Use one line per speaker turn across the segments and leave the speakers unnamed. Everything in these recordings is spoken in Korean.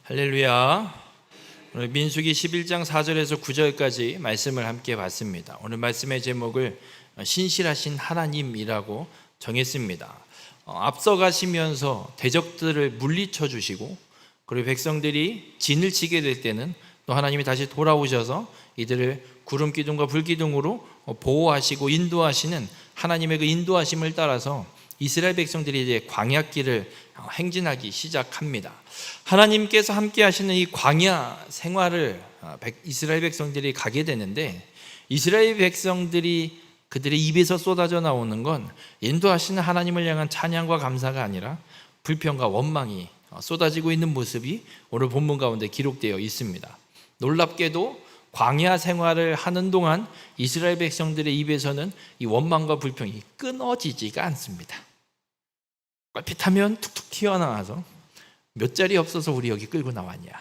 할렐루야. 오늘 민수기 11장 4절에서 9절까지 말씀을 함께 봤습니다. 오늘 말씀의 제목을 신실하신 하나님이라고 정했습니다. 앞서가시면서 대적들을 물리쳐 주시고, 그리고 백성들이 진을 치게 될 때는 또 하나님이 다시 돌아오셔서 이들을 구름 기둥과 불 기둥으로 보호하시고 인도하시는 하나님의 그 인도하심을 따라서 이스라엘 백성들이 이제 광야길을 행진하기 시작합니다. 하나님께서 함께 하시는 이 광야 생활을 이스라엘 백성들이 가게 되는데, 이스라엘 백성들이 그들의 입에서 쏟아져 나오는 건 인도하시는 하나님을 향한 찬양과 감사가 아니라 불평과 원망이 쏟아지고 있는 모습이 오늘 본문 가운데 기록되어 있습니다. 놀랍게도 광야 생활을 하는 동안 이스라엘 백성들의 입에서는 이 원망과 불평이 끊어지지가 않습니다. 얼핏하면 툭툭 튀어나와서 몇 자리 없어서 우리 여기 끌고 나왔냐,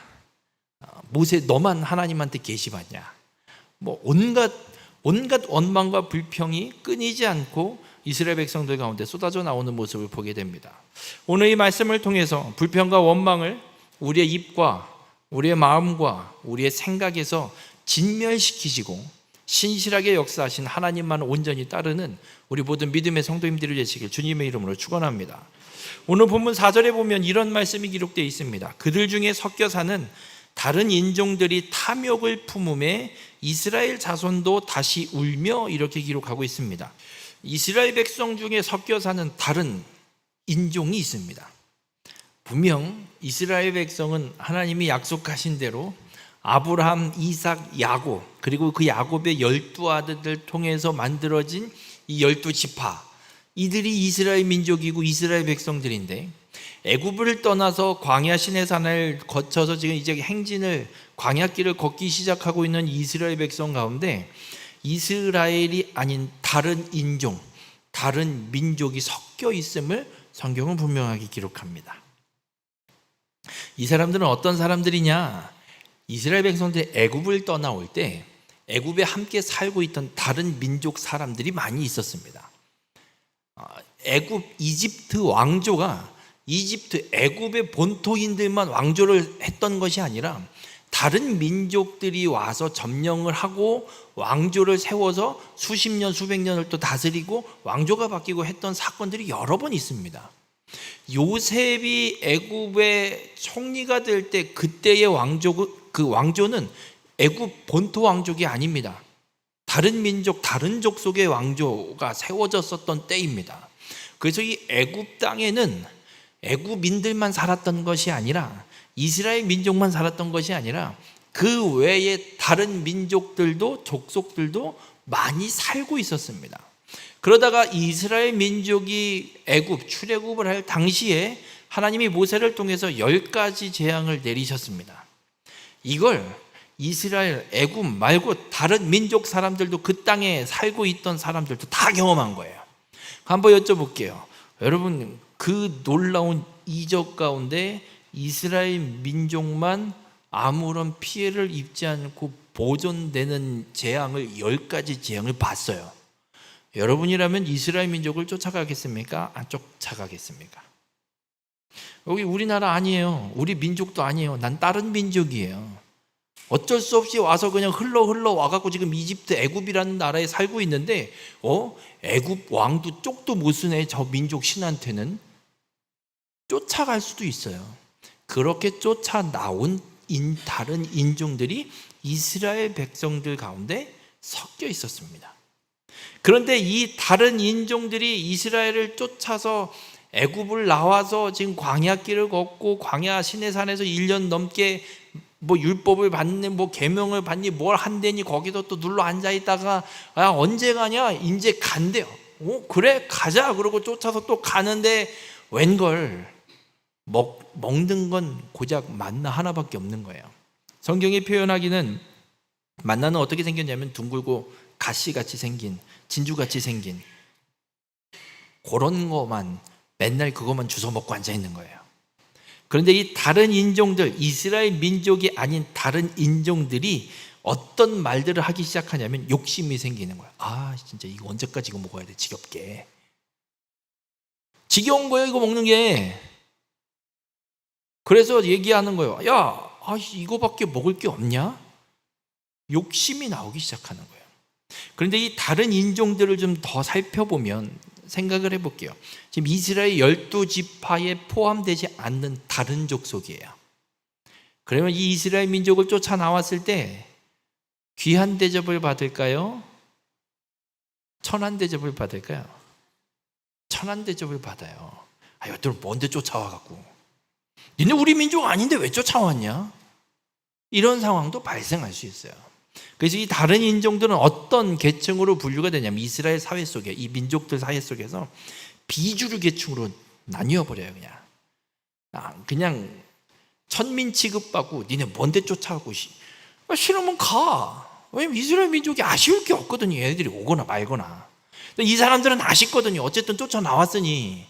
모세 너만 하나님한테 계시받냐, 온갖 원망과 불평이 끊이지 않고 이스라엘 백성들 가운데 쏟아져 나오는 모습을 보게 됩니다. 오늘 이 말씀을 통해서 불평과 원망을 우리의 입과 우리의 마음과 우리의 생각에서 진멸시키시고 신실하게 역사하신 하나님만 온전히 따르는 우리 모든 믿음의 성도님들이 되시길 주님의 이름으로 축원합니다. 오늘 본문 4절에 보면 이런 말씀이 기록되어 있습니다. 그들 중에 섞여 사는 다른 인종들이 탐욕을 품음에 이스라엘 자손도 다시 울며, 이렇게 기록하고 있습니다. 이스라엘 백성 중에 섞여 사는 다른 인종이 있습니다. 분명 이스라엘 백성은 하나님이 약속하신 대로 아브라함, 이삭, 야곱, 그리고 그 야곱의 12아들들 통해서 만들어진 이 12지파, 이들이 이스라엘 민족이고 이스라엘 백성들인데, 애굽을 떠나서 광야 시내산을 거쳐서 지금 이제 행진을 광야길을 걷기 시작하고 있는 이스라엘 백성 가운데 이스라엘이 아닌 다른 인종, 다른 민족이 섞여 있음을 성경은 분명하게 기록합니다. 이 사람들은 어떤 사람들이냐? 이스라엘 백성들이 애굽을 떠나올 때 애굽에 함께 살고 있던 다른 민족 사람들이 많이 있었습니다. 애굽 이집트 왕조가 애굽의 본토인들만 왕조를 했던 것이 아니라 다른 민족들이 와서 점령을 하고 왕조를 세워서 수십 년, 수백 년을 또 다스리고 왕조가 바뀌고 했던 사건들이 여러 번 있습니다. 요셉이 애굽의 총리가 될 때 그때의 왕조는 애굽 본토 왕족이 아닙니다. 다른 민족, 다른 족속의 왕조가 세워졌었던 때입니다. 그래서 이 애굽 땅에는 애굽인들만 살았던 것이 아니라, 이스라엘 민족만 살았던 것이 아니라 그 외에 다른 민족들도, 족속들도 많이 살고 있었습니다. 그러다가 이스라엘 민족이 출애굽을 할 당시에 하나님이 모세를 통해서 10가지 재앙을 내리셨습니다. 이걸 이스라엘, 애굽 말고 다른 민족 사람들도, 그 땅에 살고 있던 사람들도 다 경험한 거예요. 한번 여쭤볼게요. 여러분, 그 놀라운 이적 가운데 이스라엘 민족만 아무런 피해를 입지 않고 보존되는 재앙을, 10가지 재앙을 봤어요. 여러분이라면 이스라엘 민족을 쫓아가겠습니까? 안 쫓아가겠습니까? 여기 우리나라 아니에요. 우리 민족도 아니에요. 난 다른 민족이에요. 어쩔 수 없이 와서 그냥 흘러 와갖고 지금 이집트, 애굽이라는 나라에 살고 있는데, 애굽 왕도 쪽도 못 쓰네. 저 민족 신한테는 쫓아갈 수도 있어요. 그렇게 쫓아나온 다른 인종들이 이스라엘 백성들 가운데 섞여 있었습니다. 그런데 이 다른 인종들이 이스라엘을 쫓아서 애굽을 나와서 지금 광야길을 걷고 광야 시내산에서 1년 넘게 율법을 받니, 계명을 받니, 뭘 한대니 거기서 또 눌러 앉아 있다가, 언제 가냐? 이제 간대요. 그래 가자. 그러고 쫓아서 또 가는데 웬걸 먹는 건 고작 만나 하나밖에 없는 거예요. 성경이 표현하기는 만나는 어떻게 생겼냐면 둥글고 가시같이 생긴, 진주같이 생긴 그런 거만, 맨날 그것만 주워 먹고 앉아 있는 거예요. 그런데 이 다른 인종들, 이스라엘 민족이 아닌 다른 인종들이 어떤 말들을 하기 시작하냐면 욕심이 생기는 거예요. 진짜 이거 언제까지 이거 먹어야 돼? 지겹게. 지겨운 거예요, 이거 먹는 게. 그래서 얘기하는 거예요. 야, 이거밖에 먹을 게 없냐? 욕심이 나오기 시작하는 거예요. 그런데 이 다른 인종들을 좀 더 살펴보면 생각을 해볼게요. 지금 이스라엘 12지파에 포함되지 않는 다른 족속이에요. 그러면 이 이스라엘 민족을 쫓아 나왔을 때 귀한 대접을 받을까요? 천한 대접을 받을까요? 천한 대접을 받아요. 여들 뭔데 쫓아와갖고, 니네 우리 민족 아닌데 왜 쫓아왔냐? 이런 상황도 발생할 수 있어요. 그래서 이 다른 인종들은 어떤 계층으로 분류가 되냐면 이스라엘 사회 속에, 이 민족들 사회 속에서 비주류 계층으로 나뉘어 버려요. 그냥 천민 취급받고, 니네 뭔데 쫓아가고, 싫으면 가. 왜냐면 이스라엘 민족이 아쉬울 게 없거든요. 얘네들이 오거나 말거나. 이 사람들은 아쉽거든요. 어쨌든 쫓아 나왔으니.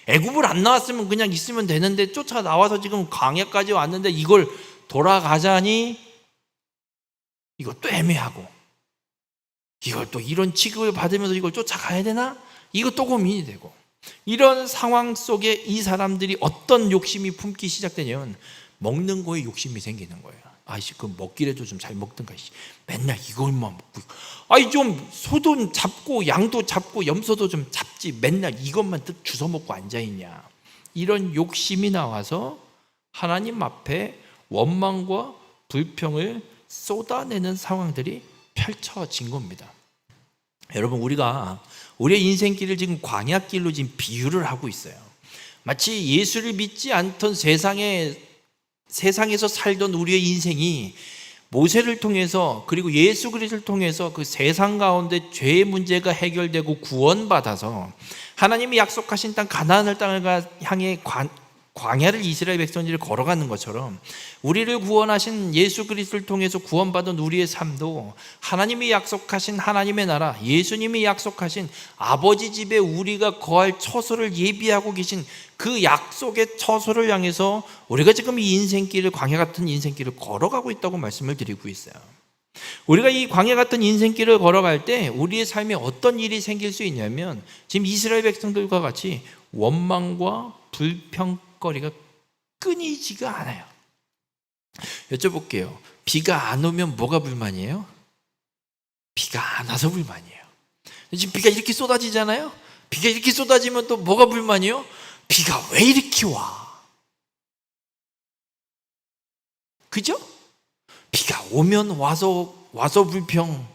애굽을 안 나왔으면 그냥 있으면 되는데 쫓아 나와서 지금 광야까지 왔는데 이걸 돌아가자니 이것도 애매하고, 이걸 또 이런 취급을 받으면서 이걸 쫓아가야 되나? 이것도 고민이 되고, 이런 상황 속에 이 사람들이 어떤 욕심이 품기 시작되냐면 먹는 거에 욕심이 생기는 거예요. 그 먹기라도 좀 잘 먹든가. 맨날 이걸만 먹고. 좀 소도 잡고 양도 잡고 염소도 좀 잡지. 맨날 이것만 주워 먹고 앉아있냐. 이런 욕심이 나와서 하나님 앞에 원망과 불평을 쏟아내는 상황들이 펼쳐진 겁니다. 여러분, 우리가 우리의 인생길을 지금 광야길로 지금 비유를 하고 있어요. 마치 예수를 믿지 않던 세상에서 살던 우리의 인생이 모세를 통해서, 그리고 예수 그리스도를 통해서 그 세상 가운데 죄의 문제가 해결되고 구원받아서 하나님이 약속하신 땅 가나안을 땅을 향해 광야를 이스라엘 백성들이 걸어가는 것처럼 우리를 구원하신 예수 그리스도를 통해서 구원받은 우리의 삶도 하나님이 약속하신 하나님의 나라, 예수님이 약속하신 아버지 집에 우리가 거할 처소를 예비하고 계신 그 약속의 처소를 향해서 우리가 지금 이 인생길을, 광야 같은 인생길을 걸어가고 있다고 말씀을 드리고 있어요. 우리가 이 광야 같은 인생길을 걸어갈 때 우리의 삶에 어떤 일이 생길 수 있냐면 지금 이스라엘 백성들과 같이 원망과 불평거리가 끊이지가 않아요. 여쭤볼게요. 비가 안 오면 뭐가 불만이에요? 비가 안 와서 불만이에요. 지금 비가 이렇게 쏟아지잖아요. 비가 이렇게 쏟아지면 또 뭐가 불만이에요? 비가 왜 이렇게 와? 그죠? 비가 오면 와서 불평,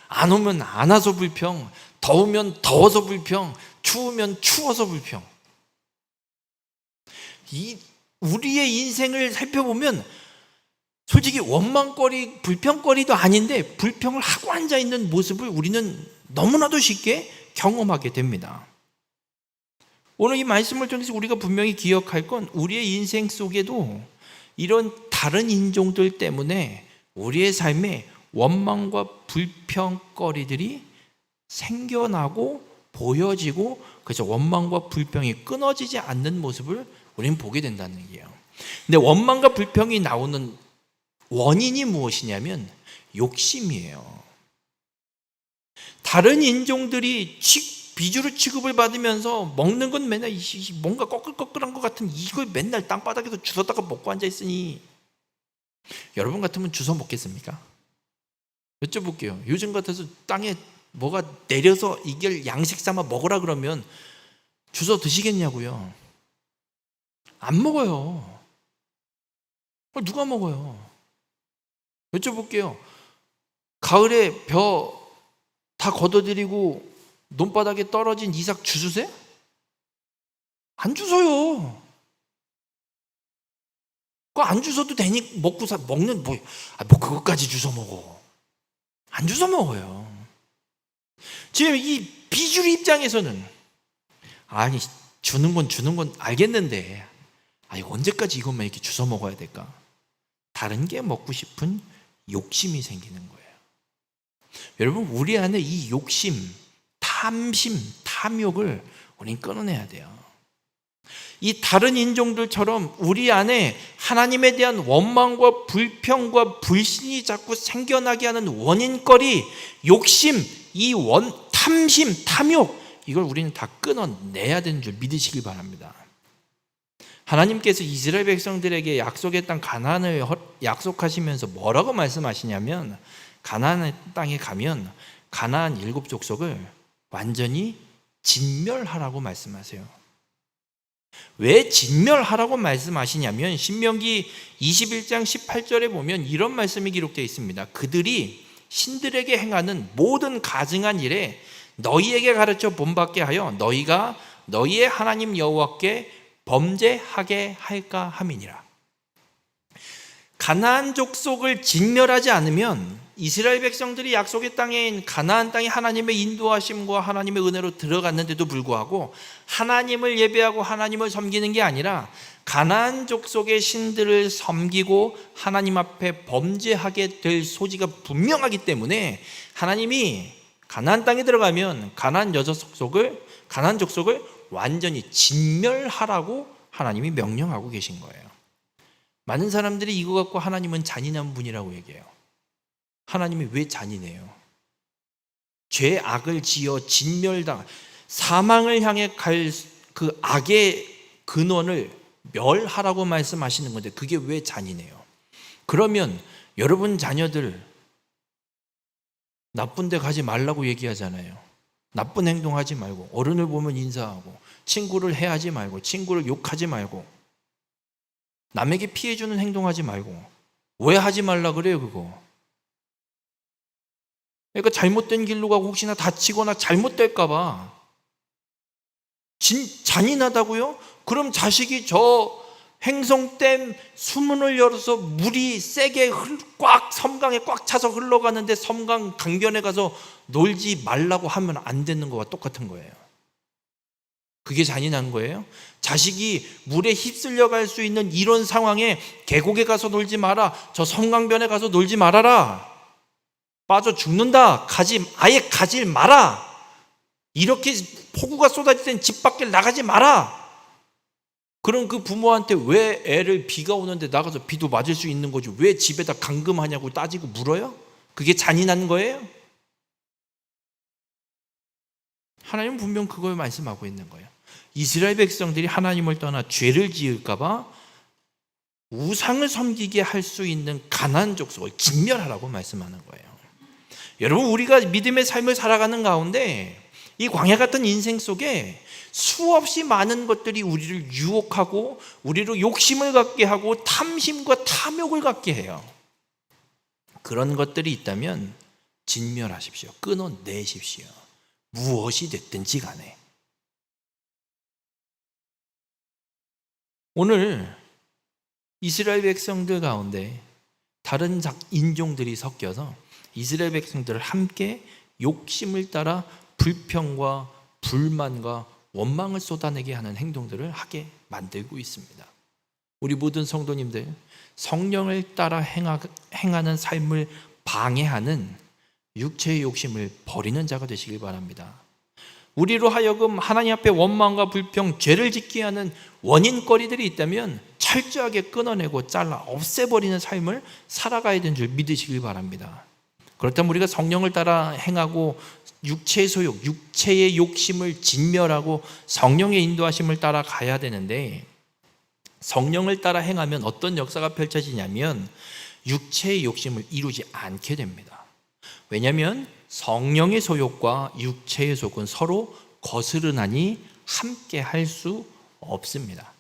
안 오면 안 와서 불평, 더우면 더워서 불평, 추우면 추워서 불평. 우리의 인생을 살펴보면 솔직히 원망거리, 불평거리도 아닌데 불평을 하고 앉아있는 모습을 우리는 너무나도 쉽게 경험하게 됩니다. 오늘 이 말씀을 통해서 우리가 분명히 기억할 건 우리의 인생 속에도 이런 다른 인종들 때문에 우리의 삶에 원망과 불평거리들이 생겨나고 보여지고, 그래서 원망과 불평이 끊어지지 않는 모습을 우리는 보게 된다는 얘기예요. 근데 원망과 불평이 나오는 원인이 무엇이냐면 욕심이에요. 다른 인종들이 비주류 취급을 받으면서 먹는 건 맨날 뭔가 꺼끌꺼끌한 것 같은 이걸 맨날 땅바닥에서 주워다가 먹고 앉아있으니 여러분 같으면 주워 먹겠습니까? 여쭤볼게요. 요즘 같아서 땅에 뭐가 내려서 이걸 양식 삼아 먹으라 그러면 주워 드시겠냐고요? 안 먹어요. 누가 먹어요? 여쭤볼게요. 가을에 벼 다 걷어들이고 논바닥에 떨어진 이삭 주우세요? 안 주워요. 그거 안 주워도 되니 먹는 뭐 그것까지 주워 먹어. 안 주워 먹어요. 지금 이 비주류 입장에서는 주는 건 알겠는데 언제까지 이것만 이렇게 주워 먹어야 될까? 다른 게 먹고 싶은 욕심이 생기는 거예요. 여러분, 우리 안에 이 욕심, 탐심, 탐욕을 우리는 끊어내야 돼요. 이 다른 인종들처럼 우리 안에 하나님에 대한 원망과 불평과 불신이 자꾸 생겨나게 하는 원인거리, 욕심, 탐심, 탐욕, 이걸 우리는 다 끊어내야 되는 줄 믿으시길 바랍니다. 하나님께서 이스라엘 백성들에게 약속의 땅 가나안을 약속하시면서 뭐라고 말씀하시냐면, 가나안 땅에 가면 가나안 7족속을 완전히 진멸하라고 말씀하세요. 왜 진멸하라고 말씀하시냐면, 신명기 21장 18절에 보면 이런 말씀이 기록되어 있습니다. 그들이 신들에게 행하는 모든 가증한 일에 너희에게 가르쳐 본받게 하여 너희가 너희의 하나님 여호와께 범죄하게 할까 함이니라. 가나안 족속을 진멸하지 않으면 이스라엘 백성들이 약속의 땅인 가나안 땅에 하나님의 인도하심과 하나님의 은혜로 들어갔는데도 불구하고 하나님을 예배하고 하나님을 섬기는 게 아니라 가나안 족속의 신들을 섬기고 하나님 앞에 범죄하게 될 소지가 분명하기 때문에 하나님이 가나안 땅에 들어가면 가나안 족속을 완전히 진멸하라고 하나님이 명령하고 계신 거예요. 많은 사람들이 이거 갖고 하나님은 잔인한 분이라고 얘기해요. 하나님이 왜 잔인해요? 죄악을 지어 진멸당, 사망을 향해 갈 그 악의 근원을 멸하라고 말씀하시는 건데 그게 왜 잔인해요? 그러면 여러분 자녀들 나쁜 데 가지 말라고 얘기하잖아요. 나쁜 행동하지 말고, 어른을 보면 인사하고, 친구를 해하지 말고, 친구를 욕하지 말고, 남에게 피해 주는 행동하지 말고. 왜 하지 말라 그래요, 그거? 그러니까 잘못된 길로 가고 혹시나 다치거나 잘못될까 봐. 잔인하다고요? 그럼 자식이 저 행성댐 수문을 열어서 물이 세게 섬강에 꽉 차서 흘러가는데 섬강 강변에 가서 놀지 말라고 하면 안 되는 거와 똑같은 거예요. 그게 잔인한 거예요? 자식이 물에 휩쓸려 갈 수 있는 이런 상황에 계곡에 가서 놀지 마라, 저 섬강변에 가서 놀지 말아라, 빠져 죽는다, 아예 가지 마라, 이렇게 폭우가 쏟아질 땐 집 밖에 나가지 마라. 그럼 그 부모한테 왜 애를 비가 오는데 나가서 비도 맞을 수 있는 거지 왜 집에다 감금하냐고 따지고 물어요? 그게 잔인한 거예요? 하나님은 분명 그걸 말씀하고 있는 거예요. 이스라엘 백성들이 하나님을 떠나 죄를 지을까 봐 우상을 섬기게 할 수 있는 가나안 족속을 진멸하라고 말씀하는 거예요. 여러분, 우리가 믿음의 삶을 살아가는 가운데 이 광야 같은 인생 속에 수없이 많은 것들이 우리를 유혹하고 우리로 욕심을 갖게 하고 탐심과 탐욕을 갖게 해요. 그런 것들이 있다면 진멸하십시오. 끊어내십시오. 무엇이 됐든지 간에. 오늘 이스라엘 백성들 가운데 다른 인종들이 섞여서 이스라엘 백성들을 함께 욕심을 따라 불평과 불만과 원망을 쏟아내게 하는 행동들을 하게 만들고 있습니다. 우리 모든 성도님들, 성령을 따라 행하는 삶을 방해하는 육체의 욕심을 버리는 자가 되시길 바랍니다. 우리로 하여금 하나님 앞에 원망과 불평, 죄를 짓게 하는 원인거리들이 있다면 철저하게 끊어내고 잘라 없애버리는 삶을 살아가야 되는 줄 믿으시길 바랍니다. 그렇다면 우리가 성령을 따라 행하고 육체의 소욕, 육체의 욕심을 진멸하고 성령의 인도하심을 따라 가야 되는데, 성령을 따라 행하면 어떤 역사가 펼쳐지냐면 육체의 욕심을 이루지 않게 됩니다. 왜냐하면 성령의 소욕과 육체의 소욕은 서로 거스르나니 함께 할 수 없습니다.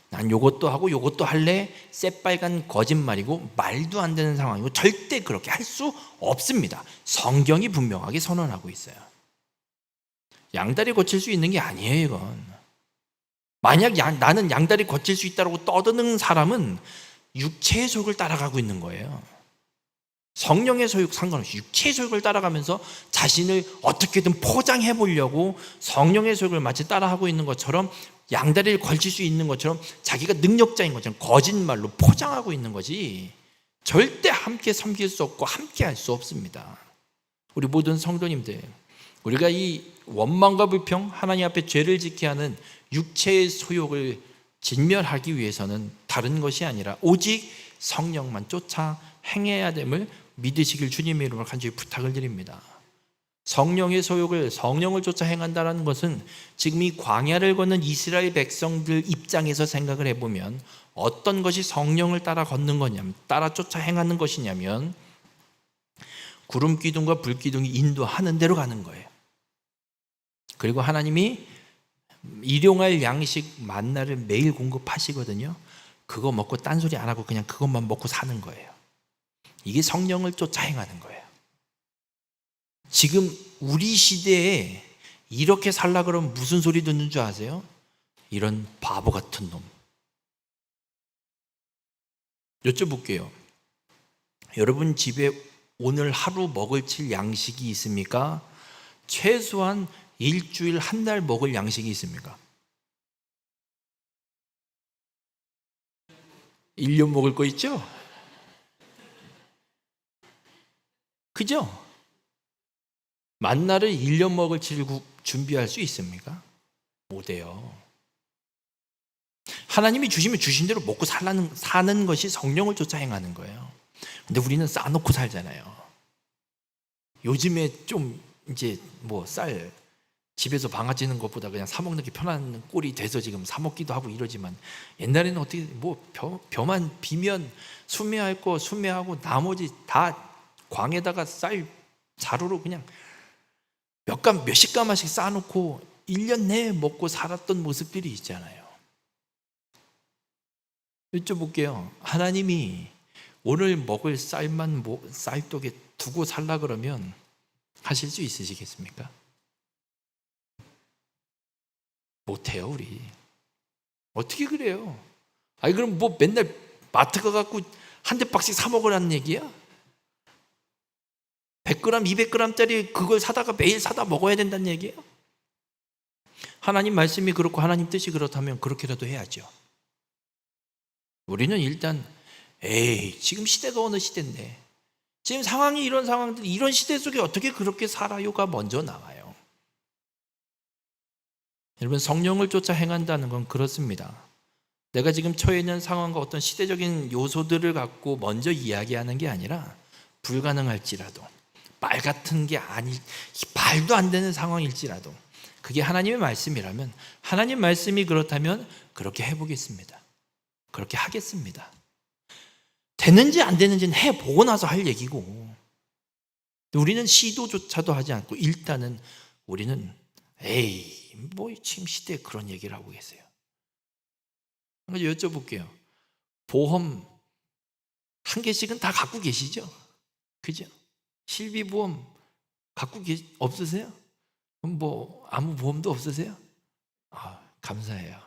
난 요것도 하고 요것도 할래? 새빨간 거짓말이고 말도 안 되는 상황이고 절대 그렇게 할 수 없습니다. 성경이 분명하게 선언하고 있어요. 양다리 거칠 수 있는 게 아니에요, 이건. 만약 나는 양다리 거칠 수 있다고 떠드는 사람은 육체의 소욕을 따라가고 있는 거예요. 성령의 소욕 상관없이 육체의 소욕을 따라가면서 자신을 어떻게든 포장해 보려고 성령의 소욕을 마치 따라하고 있는 것처럼, 양다리를 걸칠 수 있는 것처럼, 자기가 능력자인 것처럼 거짓말로 포장하고 있는 거지, 절대 함께 섬길 수 없고 함께 할 수 없습니다. 우리 모든 성도님들, 우리가 이 원망과 불평, 하나님 앞에 죄를 지게 하는 육체의 소욕을 진멸하기 위해서는 다른 것이 아니라 오직 성령만 쫓아 행해야 됨을 믿으시길 주님의 이름으로 간절히 부탁을 드립니다. 성령의 소욕을, 성령을 쫓아 행한다는 것은 지금 이 광야를 걷는 이스라엘 백성들 입장에서 생각을 해보면 어떤 것이 성령을 따라 걷는 거냐면, 따라 쫓아 행하는 것이냐면 구름 기둥과 불 기둥이 인도하는 대로 가는 거예요. 그리고 하나님이 일용할 양식 만나를 매일 공급하시거든요. 그거 먹고 딴소리 안 하고 그냥 그것만 먹고 사는 거예요. 이게 성령을 쫓아 행하는 거예요. 지금 우리 시대에 이렇게 살라 그러면 무슨 소리 듣는 줄 아세요? 이런 바보 같은 놈. 여쭤볼게요. 여러분 집에 오늘 하루 먹을 칠 양식이 있습니까? 최소한 일주일, 한 달 먹을 양식이 있습니까? 1년 먹을 거 있죠? 그죠? 만나를 1년 먹을 칠 준비할 수 있습니까? 못해요. 하나님이 주시면 주신 대로 먹고 사는 것이 성령을 쫓아 행하는 거예요. 근데 우리는 싸놓고 살잖아요. 요즘에 좀 이제 뭐 쌀 집에서 방아찌는 것보다 그냥 사 먹는 게 편한 꼴이 돼서 지금 사 먹기도 하고 이러지만, 옛날에는 어떻게 뭐 벼만 비면 수매할 거 수매하고 나머지 다 광에다가 쌀 자루로 그냥 몇십 가마씩 쌓아놓고 1년 내에 먹고 살았던 모습들이 있잖아요. 여쭤볼게요. 하나님이 오늘 먹을 쌀만 쌀독에 두고 살라 그러면 하실 수 있으시겠습니까? 못해요, 우리. 어떻게 그래요? 아니 그럼 뭐 맨날 마트 가갖고 한 대박씩 사 먹으라는 얘기야? 100g, 200g짜리 그걸 사다가 매일 사다 먹어야 된다는 얘기예요? 하나님 말씀이 그렇고 하나님 뜻이 그렇다면 그렇게라도 해야죠. 우리는 일단 지금 시대가 어느 시대인데, 지금 상황이 이런 상황들, 이런 시대 속에 어떻게 그렇게 살아요가 먼저 나와요. 여러분, 성령을 쫓아 행한다는 건 그렇습니다. 내가 지금 처해 있는 상황과 어떤 시대적인 요소들을 갖고 먼저 이야기하는 게 아니라, 불가능할지라도, 말 같은 게 말도 안 되는 상황일지라도 그게 하나님의 말씀이라면, 하나님 말씀이 그렇다면 그렇게 해보겠습니다. 그렇게 하겠습니다. 되는지 안 되는지는 해보고 나서 할 얘기고, 우리는 시도조차도 하지 않고 일단은 우리는 뭐 지금 시대에 그런 얘기를 하고 계세요. 그래서 여쭤볼게요. 보험 한 개씩은 다 갖고 계시죠? 그죠? 실비보험 갖고 없으세요? 그럼 뭐 아무 보험도 없으세요? 감사해요.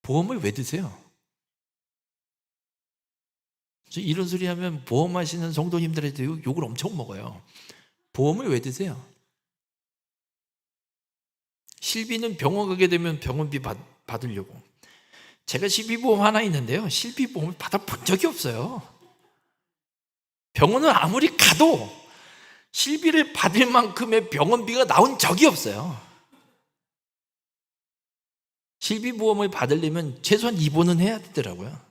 보험을 왜 드세요? 저 이런 소리 하면 보험하시는 성도님들한테 욕을 엄청 먹어요. 보험을 왜 드세요? 실비는 병원 가게 되면 병원비 받으려고. 제가 실비보험 하나 있는데요, 실비보험을 받아본 적이 없어요. 병원은 아무리 가도 실비를 받을 만큼의 병원비가 나온 적이 없어요. 실비보험을 받으려면 최소한 입원은 해야 되더라고요.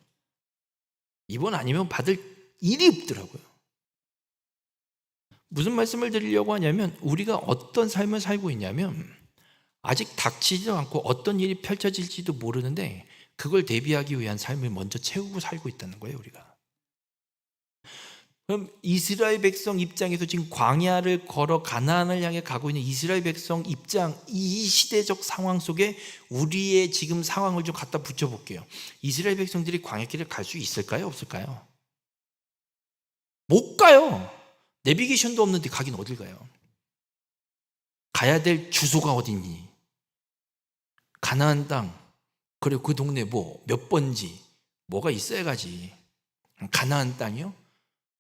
입원 아니면 받을 일이 없더라고요. 무슨 말씀을 드리려고 하냐면, 우리가 어떤 삶을 살고 있냐면 아직 닥치지도 않고 어떤 일이 펼쳐질지도 모르는데 그걸 대비하기 위한 삶을 먼저 채우고 살고 있다는 거예요, 우리가. 그럼 이스라엘 백성 입장에서 지금 광야를 걸어 가나안을 향해 가고 있는 이스라엘 백성 입장, 이 시대적 상황 속에 우리의 지금 상황을 좀 갖다 붙여볼게요. 이스라엘 백성들이 광야길을 갈 수 있을까요? 없을까요? 못 가요. 내비게이션도 없는데 가긴 어딜 가요? 가야 될 주소가 어디니? 가나안 땅, 그리고 그 동네 뭐 몇 번지 뭐가 있어야 가지. 가나안 땅이요?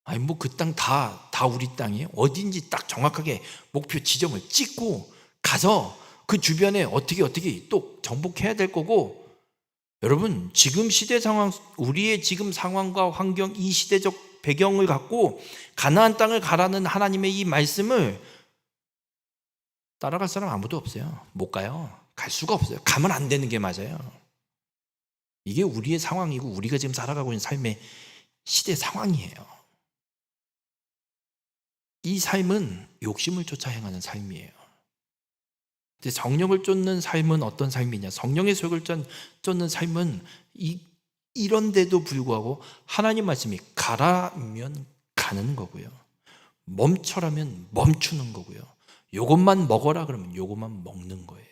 아니 뭐 그 땅 다 우리 땅이에요? 어딘지 딱 정확하게 목표 지점을 찍고 가서 그 주변에 어떻게 또 정복해야 될 거고, 여러분 지금 시대 상황, 우리의 지금 상황과 환경, 이 시대적 배경을 갖고 가나안 땅을 가라는 하나님의 이 말씀을 따라갈 사람 아무도 없어요. 못 가요. 갈 수가 없어요. 가면 안 되는 게 맞아요. 이게 우리의 상황이고 우리가 지금 살아가고 있는 삶의 시대 상황이에요. 이 삶은 욕심을 쫓아 행하는 삶이에요. 근데 성령을 쫓는 삶은 어떤 삶이냐? 성령의 소욕을 쫓는 삶은 이런데도 불구하고 하나님 말씀이 가라면 가는 거고요. 멈춰라면 멈추는 거고요. 요것만 먹어라 그러면 요것만 먹는 거예요.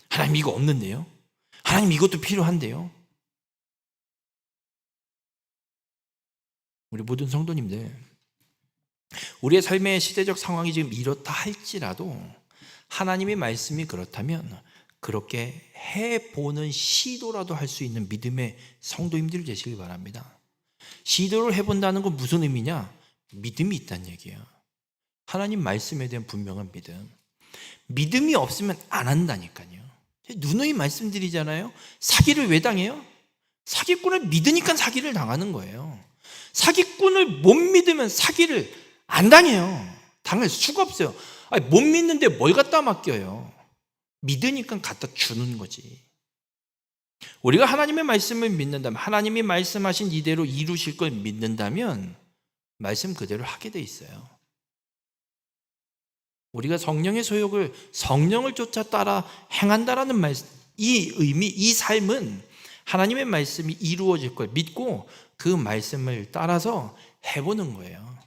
하나님 이거 없는데요? 하나님 이것도 필요한데요? 우리 모든 성도님들, 우리의 삶의 시대적 상황이 지금 이렇다 할지라도 하나님의 말씀이 그렇다면 그렇게 해보는 시도라도 할 수 있는 믿음의 성도님들 되시길 바랍니다. 시도를 해본다는 건 무슨 의미냐? 믿음이 있다는 얘기예요. 하나님 말씀에 대한 분명한 믿음. 믿음이 없으면 안 한다니까요. 누누이 말씀드리잖아요. 사기를 왜 당해요? 사기꾼을 믿으니까 사기를 당하는 거예요. 사기꾼을 못 믿으면 사기를 안 당해요. 당할 수가 없어요. 아니, 못 믿는데 뭘 갖다 맡겨요? 믿으니까 갖다 주는 거지. 우리가 하나님의 말씀을 믿는다면, 하나님이 말씀하신 이대로 이루실 걸 믿는다면 말씀 그대로 하게 돼 있어요. 우리가 성령의 소욕을 성령을 쫓아 따라 행한다라는 말씀, 이 의미, 이 삶은 하나님의 말씀이 이루어질 걸 믿고 그 말씀을 따라서 해보는 거예요.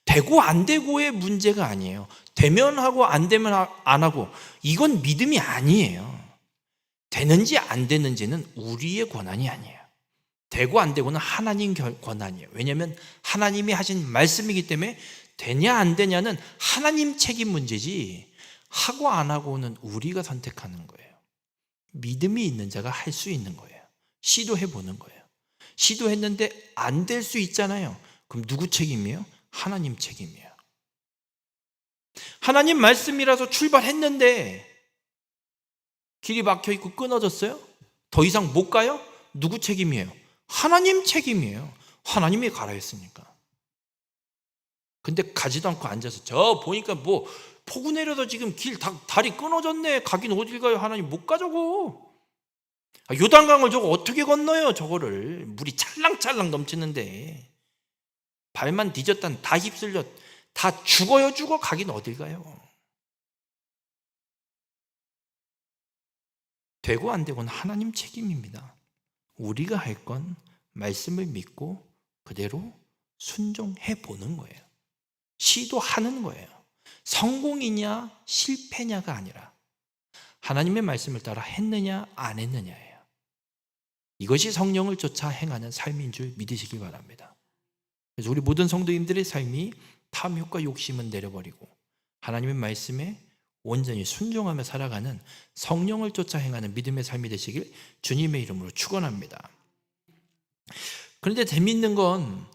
되고 안 되고의 문제가 아니에요. 되면 하고 안 되면 안 하고, 이건 믿음이 아니에요. 되는지 안 되는지는 우리의 권한이 아니에요. 되고 안 되고는 하나님 권한이에요. 왜냐하면 하나님이 하신 말씀이기 때문에 되냐 안 되냐는 하나님 책임 문제지 하고 안 하고는 우리가 선택하는 거예요. 믿음이 있는 자가 할 수 있는 거예요. 시도해 보는 거예요. 시도했는데 안 될 수 있잖아요. 그럼 누구 책임이에요? 하나님 책임이에요. 하나님 말씀이라서 출발했는데 길이 막혀 있고 끊어졌어요? 더 이상 못 가요? 누구 책임이에요? 하나님 책임이에요. 하나님이 가라 했으니까. 근데 가지도 않고 앉아서 저 보니까 뭐 폭우 내려서 지금 다리 끊어졌네. 가긴 어딜 가요? 하나님 못 가 저거. 요단강을 저거 어떻게 건너요? 저거를 물이 찰랑찰랑 넘치는데 발만 뒤졌단 다 휩쓸려 다 죽어요. 죽어. 가긴 어딜 가요? 되고 안 되고는 하나님 책임입니다. 우리가 할 건 말씀을 믿고 그대로 순종해 보는 거예요. 시도하는 거예요. 성공이냐 실패냐가 아니라 하나님의 말씀을 따라 했느냐 안 했느냐예요. 이것이 성령을 쫓아 행하는 삶인 줄 믿으시기 바랍니다. 그래서 우리 모든 성도님들의 삶이 탐욕과 욕심은 내려버리고 하나님의 말씀에 온전히 순종하며 살아가는 성령을 쫓아 행하는 믿음의 삶이 되시길 주님의 이름으로 축원합니다. 그런데 재미있는 건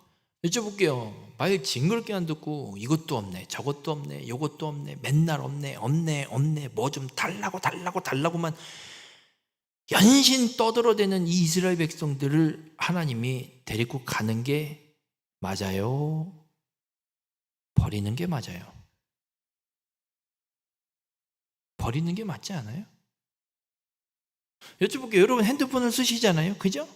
여쭤볼게요. 말 징그럽게 안 듣고 이것도 없네, 저것도 없네, 요것도 없네, 맨날 없네, 뭐 좀 달라고만 연신 떠들어대는 이 이스라엘 백성들을 하나님이 데리고 가는 게 맞아요? 버리는 게 맞아요? 버리는 게 맞지 않아요? 여쭤볼게요. 여러분 핸드폰을 쓰시잖아요. 그죠?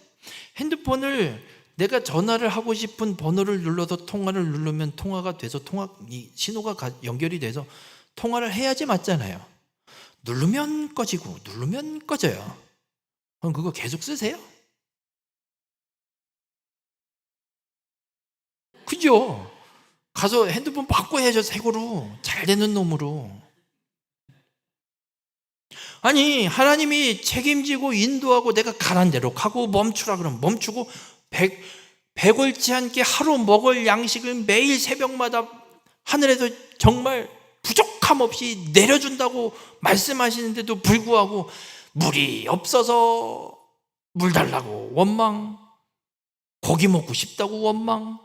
핸드폰을 내가 전화를 하고 싶은 번호를 눌러서 통화를 누르면 통화가 돼서 신호가 연결이 돼서 통화를 해야지 맞잖아요. 누르면 꺼지고 누르면 꺼져요. 그럼 그거 계속 쓰세요? 그죠? 가서 핸드폰 바꿔야죠. 새 거로 잘 되는 놈으로. 아니 하나님이 책임지고 인도하고 내가 가란 대로 가고 멈추라 그러면 멈추고 배골치 않게 하루 먹을 양식을 매일 새벽마다 하늘에서 정말 부족함 없이 내려준다고 말씀하시는데도 불구하고 물이 없어서 물 달라고 원망, 고기 먹고 싶다고 원망,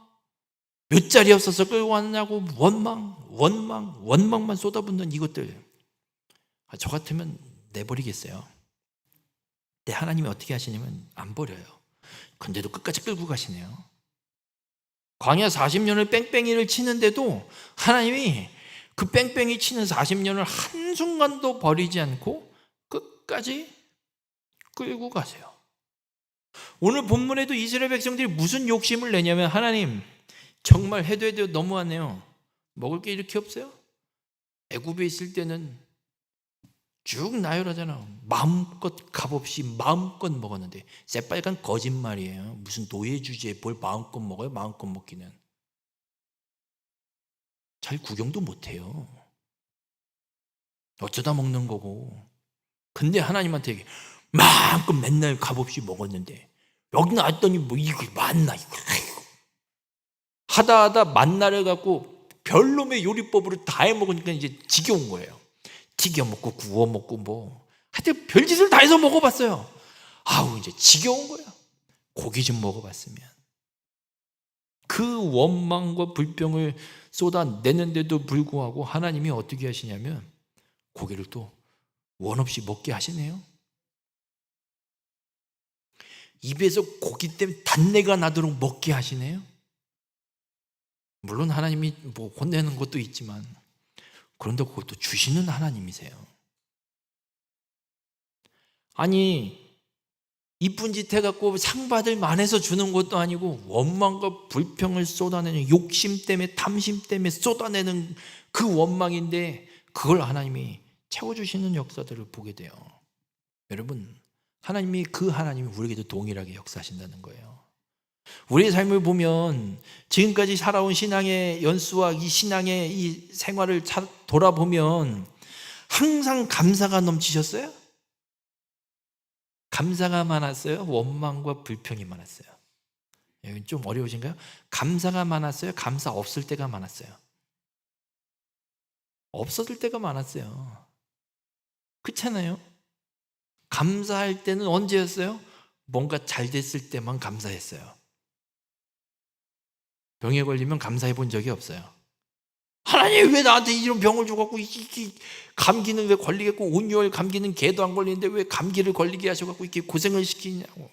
몇 자리 없어서 끌고 왔냐고 원망만 쏟아붓는 이것들. 저 같으면 내버리겠어요. 근데 하나님이 어떻게 하시냐면 안 버려요. 근데도 끝까지 끌고 가시네요. 광야 40년을 뺑뺑이를 치는데도 하나님이 그 뺑뺑이 치는 40년을 한순간도 버리지 않고 끝까지 끌고 가세요. 오늘 본문에도 이스라엘 백성들이 무슨 욕심을 내냐면 하나님 정말 해도 너무하네요. 먹을 게 이렇게 없어요? 애굽에 있을 때는 쭉 나열하잖아. 마음껏 값없이 마음껏 먹었는데 새빨간 거짓말이에요. 무슨 노예 주제에 뭘 마음껏 먹어요? 마음껏 먹기는. 잘 구경도 못해요. 어쩌다 먹는 거고. 근데 하나님한테 얘기해. 마음껏 맨날 값없이 먹었는데 여기 나왔더니 뭐 이거 만나 이거 하다 만나를 갖고 별놈의 요리법으로 다 해먹으니까 이제 지겨운 거예요. 튀겨 먹고 구워 먹고 뭐 하여튼 별짓을 다 해서 먹어봤어요. 아우 이제 지겨운 거야. 고기 좀 먹어봤으면. 그 원망과 불평을 쏟아내는데도 불구하고 하나님이 어떻게 하시냐면 고기를 또 원 없이 먹게 하시네요. 입에서 고기 때문에 단내가 나도록 먹게 하시네요. 물론 하나님이 뭐 혼내는 것도 있지만 그런데 그것도 주시는 하나님이세요. 아니 이쁜 짓 해갖고 상 받을 만해서 주는 것도 아니고 원망과 불평을 쏟아내는 욕심 때문에 탐심 때문에 쏟아내는 그 원망인데 그걸 하나님이 채워주시는 역사들을 보게 돼요. 여러분 하나님이 우리에게도 동일하게 역사하신다는 거예요. 우리의 삶을 보면 지금까지 살아온 신앙의 연수와 이 신앙의 이 생활을 돌아보면 항상 감사가 넘치셨어요? 감사가 많았어요? 원망과 불평이 많았어요? 여기 좀 어려우신가요? 감사가 많았어요? 감사 없을 때가 많았어요? 없었을 때가 많았어요. 그렇잖아요? 감사할 때는 언제였어요? 뭔가 잘 됐을 때만 감사했어요. 병에 걸리면 감사해 본 적이 없어요. 하나님 왜 나한테 이런 병을 줘갖고 감기는 왜 걸리겠고 온열 감기는 개도 안 걸리는데 왜 감기를 걸리게 하셔갖고 이렇게 고생을 시키냐고.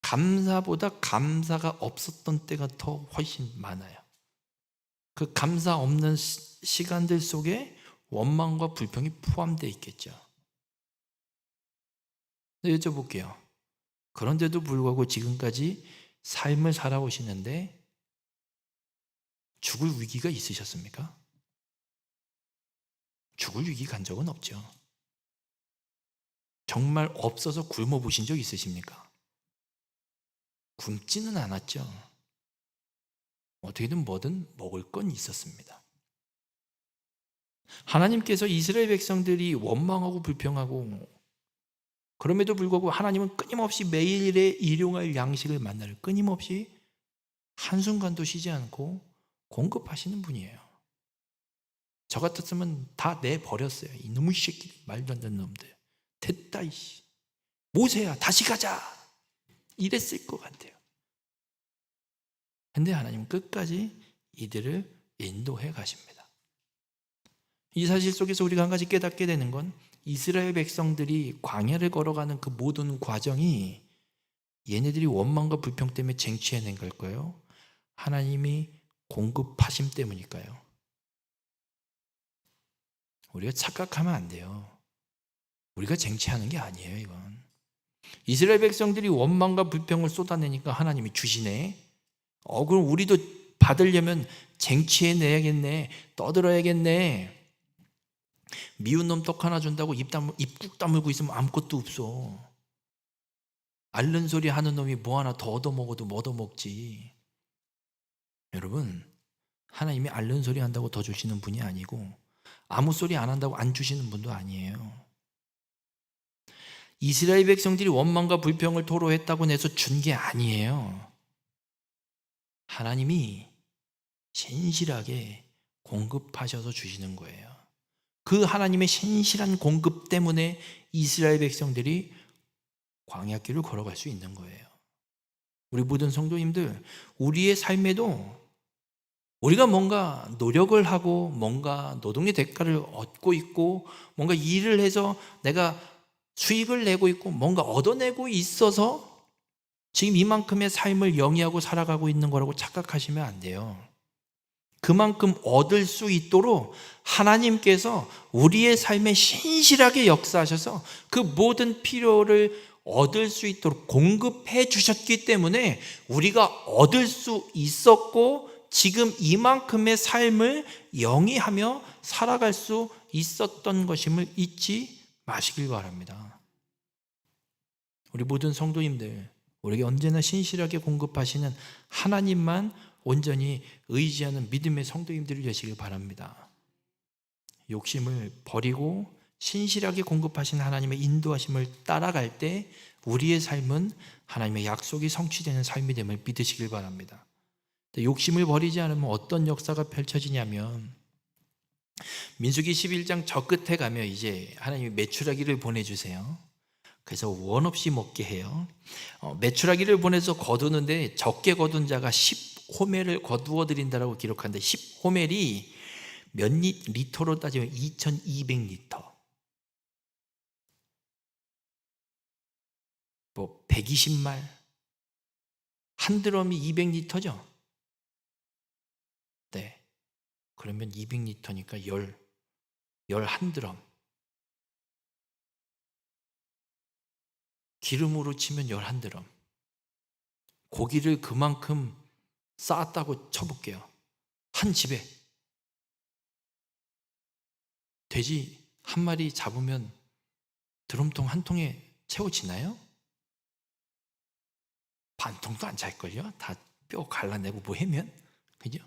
감사보다 감사가 없었던 때가 더 훨씬 많아요. 그 감사 없는 시간들 속에 원망과 불평이 포함되어 있겠죠. 여쭤볼게요. 그런데도 불구하고 지금까지 삶을 살아오시는데 죽을 위기가 있으셨습니까? 죽을 위기 간 적은 없죠. 정말 없어서 굶어 보신 적 있으십니까? 굶지는 않았죠. 어떻게든 뭐든 먹을 건 있었습니다. 하나님께서 이스라엘 백성들이 원망하고 불평하고 그럼에도 불구하고 하나님은 끊임없이 매일의 일용할 양식을 만나를 끊임없이 한순간도 쉬지 않고 공급하시는 분이에요. 저 같았으면 다 내버렸어요. 이놈의 새끼 말도 안 되는 놈들. 됐다 이씨. 모세야 다시 가자. 이랬을 것 같아요. 근데 하나님은 끝까지 이들을 인도해 가십니다. 이 사실 속에서 우리가 한 가지 깨닫게 되는 건 이스라엘 백성들이 광야를 걸어가는 그 모든 과정이 얘네들이 원망과 불평 때문에 쟁취해낸 걸까요? 하나님이 공급하심 때문일까요? 우리가 착각하면 안 돼요. 우리가 쟁취하는 게 아니에요, 이건. 이스라엘 백성들이 원망과 불평을 쏟아내니까 하나님이 주시네. 그럼 우리도 받으려면 쟁취해내야겠네. 떠들어야겠네. 미운 놈 떡 하나 준다고 입 꾹 다물고 있으면 아무것도 없어. 앓는 소리 하는 놈이 뭐 하나 더 얻어먹어도 뭐 얻어먹지. 여러분, 하나님이 앓는 소리 한다고 더 주시는 분이 아니고 아무 소리 안 한다고 안 주시는 분도 아니에요. 이스라엘 백성들이 원망과 불평을 토로했다고 해서 준 게 아니에요. 하나님이 신실하게 공급하셔서 주시는 거예요. 그 하나님의 신실한 공급 때문에 이스라엘 백성들이 광야길을 걸어갈 수 있는 거예요. 우리 모든 성도님들, 우리의 삶에도 우리가 뭔가 노력을 하고 뭔가 노동의 대가를 얻고 있고 뭔가 일을 해서 내가 수익을 내고 있고 뭔가 얻어내고 있어서 지금 이만큼의 삶을 영위하고 살아가고 있는 거라고 착각하시면 안 돼요. 그만큼 얻을 수 있도록 하나님께서 우리의 삶에 신실하게 역사하셔서 그 모든 필요를 얻을 수 있도록 공급해 주셨기 때문에 우리가 얻을 수 있었고 지금 이만큼의 삶을 영위하며 살아갈 수 있었던 것임을 잊지 마시길 바랍니다. 우리 모든 성도님들, 우리에게 언제나 신실하게 공급하시는 하나님만 온전히 의지하는 믿음의 성도님들이 되시길 바랍니다. 욕심을 버리고 신실하게 공급하신 하나님의 인도하심을 따라갈 때 우리의 삶은 하나님의 약속이 성취되는 삶이 됨을 믿으시길 바랍니다. 욕심을 버리지 않으면 어떤 역사가 펼쳐지냐면 민수기 11장 저 끝에 가면 이제 하나님이 메추라기를 보내주세요. 그래서 원 없이 먹게 해요. 메추라기를 보내서 거두는데 적게 거둔 자가 10호멜을 거두어 드린다라고 기록하는데 10호멜이 몇 리터로 따지면 2200리터. 120말. 한 드럼이 200리터죠? 네. 그러면 200리터니까 11드럼. 기름으로 치면 11드럼. 고기를 그만큼 쌓았다고 쳐볼게요. 한 집에. 돼지 한 마리 잡으면 드럼통 한 통에 채워지나요? 반 통도 안 찰걸요? 다 뼈 갈라내고 뭐 하면? 그죠?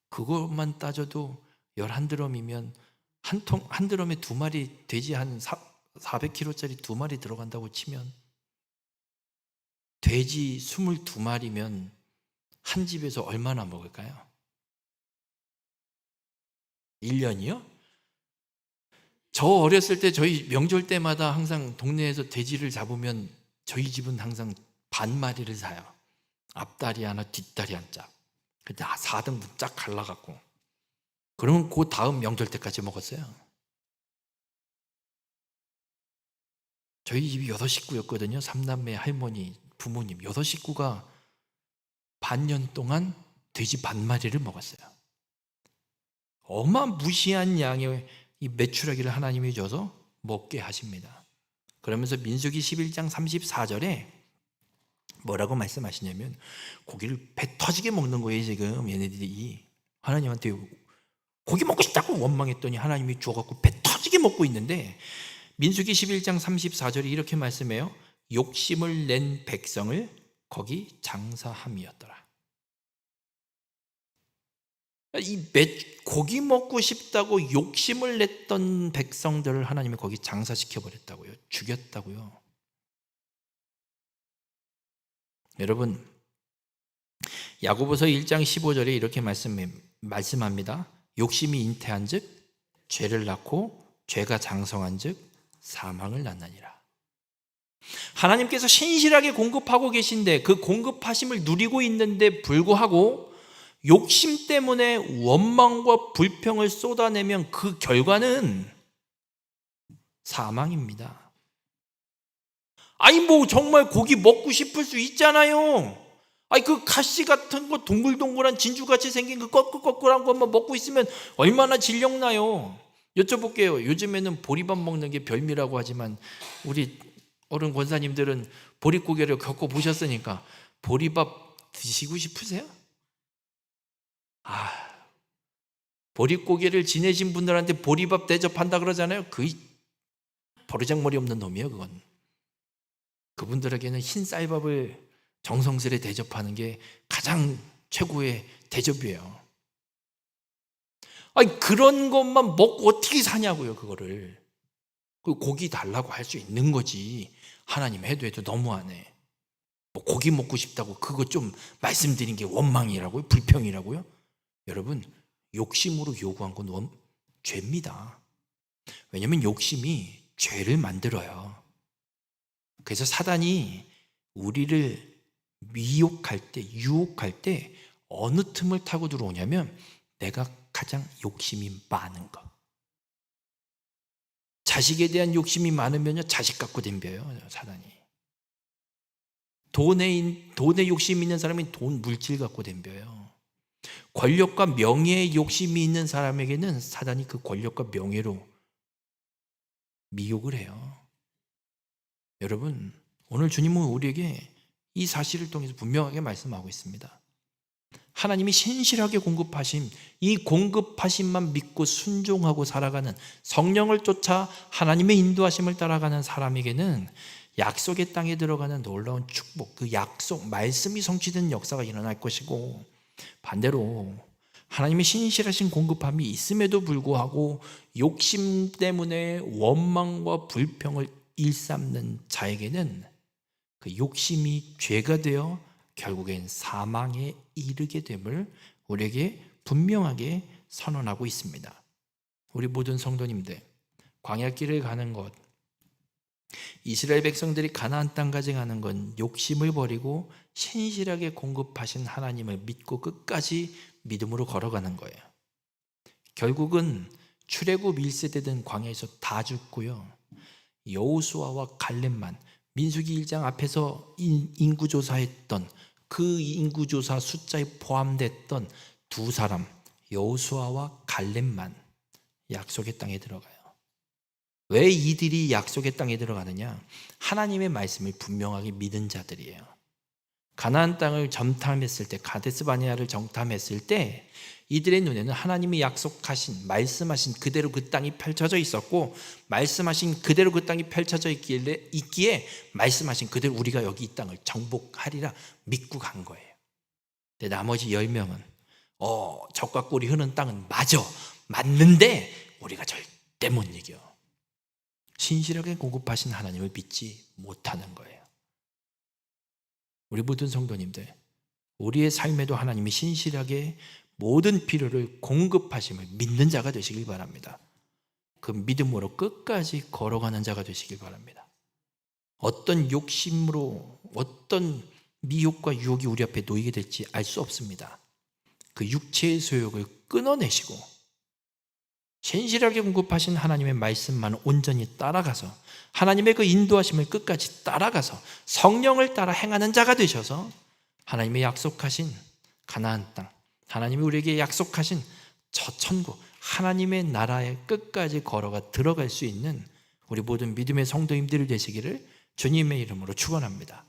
그것만 따져도 11드럼이면 한 드럼에 두 마리 돼지 한 400kg짜리 두 마리 들어간다고 치면 돼지 22마리면 한 집에서 얼마나 먹을까요? 1년이요? 저 어렸을 때 저희 명절 때마다 항상 동네에서 돼지를 잡으면 저희 집은 항상 반 마리를 사요. 앞다리 하나, 뒷다리 한 짝. 근데 4등분 쫙 갈라갖고. 그러면 그 다음 명절 때까지 먹었어요. 저희 집이 6식구였거든요. 3남매, 할머니, 부모님 6식구가 반년 동안 돼지 반 마리를 먹었어요. 어마무시한 양의 이 메추라기를 하나님이 줘서 먹게 하십니다. 그러면서 민수기 11장 34절에 뭐라고 말씀하시냐면 고기를 배 터지게 먹는 거예요. 지금 얘네들이 하나님한테 고기 먹고 싶다고 원망했더니 하나님이 줘갖고 배 터지게 먹고 있는데 민수기 11장 34절에 이렇게 말씀해요. 욕심을 낸 백성을 거기 장사함이었더라. 고기 먹고 싶다고 욕심을 냈던 백성들을 하나님이 거기 장사시켜버렸다고요. 죽였다고요. 여러분, 야고보서 1장 15절에 이렇게 말씀합니다. 욕심이 잉태한 즉 죄를 낳고 죄가 장성한 즉 사망을 낳느니라. 하나님께서 신실하게 공급하고 계신데 그 공급하심을 누리고 있는데 불구하고 욕심 때문에 원망과 불평을 쏟아내면 그 결과는 사망입니다. 아니 뭐 정말 고기 먹고 싶을 수 있잖아요. 아니 그 가시 같은 거 동글동글한 진주같이 생긴 그 꺼끌꺼끌한 것만 먹고 있으면 얼마나 질력나요. 여쭤볼게요. 요즘에는 보리밥 먹는 게 별미라고 하지만 우리 어른 권사님들은 보릿고개를 겪어보셨으니까 보리밥 드시고 싶으세요? 보릿고개를 지내신 분들한테 보리밥 대접한다 그러잖아요. 그 버르장머리 없는 놈이에요. 그건. 그분들에게는 흰 쌀밥을 정성스레 대접하는 게 가장 최고의 대접이에요. 아니 그런 것만 먹고 어떻게 사냐고요. 그거를. 그 고기 달라고 할 수 있는 거지. 하나님 해도 너무하네. 뭐 고기 먹고 싶다고 그거 좀 말씀드린 게 원망이라고요? 불평이라고요? 여러분 욕심으로 요구한 건 죄입니다. 왜냐하면 욕심이 죄를 만들어요. 그래서 사단이 우리를 미혹할 때, 유혹할 때 어느 틈을 타고 들어오냐면 내가 가장 욕심이 많은 것. 자식에 대한 욕심이 많으면요 자식 갖고 덤벼요. 사단이. 돈에 욕심이 있는 사람이 돈 물질 갖고 덤벼요. 권력과 명예에 욕심이 있는 사람에게는 사단이 그 권력과 명예로 미혹을 해요. 여러분, 오늘 주님은 우리에게 이 사실을 통해서 분명하게 말씀하고 있습니다. 하나님이 신실하게 공급하신 이 공급하심만 믿고 순종하고 살아가는, 성령을 쫓아 하나님의 인도하심을 따라가는 사람에게는 약속의 땅에 들어가는 놀라운 축복, 그 약속, 말씀이 성취된 역사가 일어날 것이고, 반대로 하나님의 신실하신 공급함이 있음에도 불구하고 욕심 때문에 원망과 불평을 일삼는 자에게는 그 욕심이 죄가 되어 결국엔 사망에 이르게 됨을 우리에게 분명하게 선언하고 있습니다. 우리 모든 성도님들, 광야길을 가는 것, 이스라엘 백성들이 가나안 땅까지 가는 건 욕심을 버리고 신실하게 공급하신 하나님을 믿고 끝까지 믿음으로 걸어가는 거예요. 결국은 출애굽 1세대 된 광야에서 다 죽고요, 여호수아와 갈렙만, 민수기 1장 앞에서 인구조사했던 그 인구조사 숫자에 포함됐던 두 사람, 여호수아와 갈렙만 약속의 땅에 들어가요. 왜 이들이 약속의 땅에 들어가느냐? 하나님의 말씀을 분명하게 믿은 자들이에요. 가나안 땅을 정탐했을 때, 가데스 바네아를 정탐했을 때 이들의 눈에는 하나님이 약속하신, 말씀하신 그대로 그 땅이 펼쳐져 있었고, 말씀하신 그대로 그 땅이 펼쳐져 있기에 말씀하신 그대로 우리가 여기 이 땅을 정복하리라 믿고 간 거예요. 근데 나머지 10명은 적과 꿀이 흐르는 땅은 맞는데 우리가 절대 못 이겨. 신실하게 공급하신 하나님을 믿지 못하는 거예요. 우리 모든 성도님들, 우리의 삶에도 하나님이 신실하게 모든 필요를 공급하심을 믿는 자가 되시길 바랍니다. 그 믿음으로 끝까지 걸어가는 자가 되시길 바랍니다. 어떤 욕심으로, 어떤 미혹과 유혹이 우리 앞에 놓이게 될지 알 수 없습니다. 그 육체의 소욕을 끊어내시고 신실하게 공급하신 하나님의 말씀만 온전히 따라가서, 하나님의 그 인도하심을 끝까지 따라가서 성령을 따라 행하는 자가 되셔서 하나님의 약속하신 가나안 땅, 하나님이 우리에게 약속하신 저 천국, 하나님의 나라에 끝까지 걸어가 들어갈 수 있는 우리 모든 믿음의 성도님들이 되시기를 주님의 이름으로 축원합니다.